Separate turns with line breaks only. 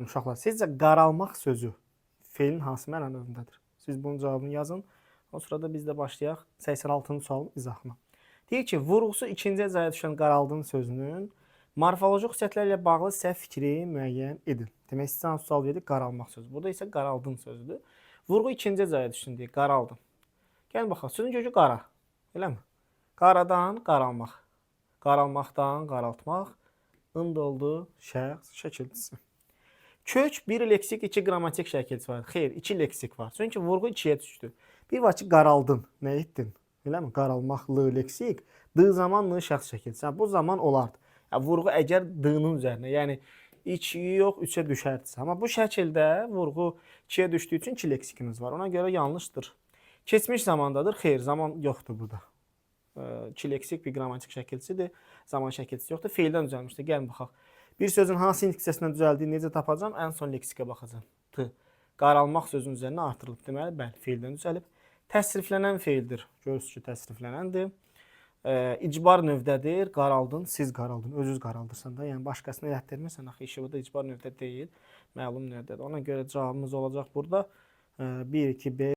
Uşaqlar, sizcə qaralmaq sözü feilin hansı mənanındadır? Siz bunun cavabını yazın. O sırada biz də başlayaq 86-cı sualın izahına. Deyir ki, vurğusu ikinci hecəyə düşən qaraldın sözünün morfoloji xüsusiyyətləri ilə bağlı səhv fikri müəyyən edin. Demək, sizə hansı sual verdik? Qaralmaq sözü. Burada isə qaraldın sözüdür. Vurğu ikinci hecəyə düşsün deyir, qaraldın. Gəlin baxaq, sözün kökü qara, eləmi? Qaradan qaralmaq, qaralmaqdan qaraltmaq, ınd oldu şəxs şəkilçisi. Kök bir leksik, iki qrammatik şəkilçisi var. Xeyr, iki leksik var. Çünki vurğu ikiyə düşdü. Bir var ki, qaraldın, nə etdin? Eləmi? Qaralmaqlı leksik, d zamanlı şəxs şəkilçisi. Bu zaman olardı. Vurğu əgər d-nın üzərinə, yəni 2 yox, 3-ə düşərdisə. Amma bu şəkildə vurğu 2-yə düşdüyü üçün 2 leksikimiz var. Ona görə yanlışdır. Keçmiş zamandadır. Xeyr, zaman yoxdur burada. 2 leksik bir qrammatik şəkilçisidir. Zaman şəkilçisi yoxdur. Feildən düzəlmişdir. Gəlin baxaq. Bir sözün hansı indeksəsindən düzəldiyini necə tapacağam? Ən son leksikə baxacağım. T. Qaralmaq sözünün üzərinə artırılıb. Deməli, bəli, feildən düzəlib. Təsriflənən feildir. Görürsünüz ki, təsriflənəndir. İcbar növdədir. Qaraldın, siz qaraldın, özünüz qaraldırsan da. Yəni, başqasına elətdirmirsən. Axı, işi burada icbar növdə deyil. Məlum növdədir. Ona görə cavabımız olacaq burada. 1, 2, 5.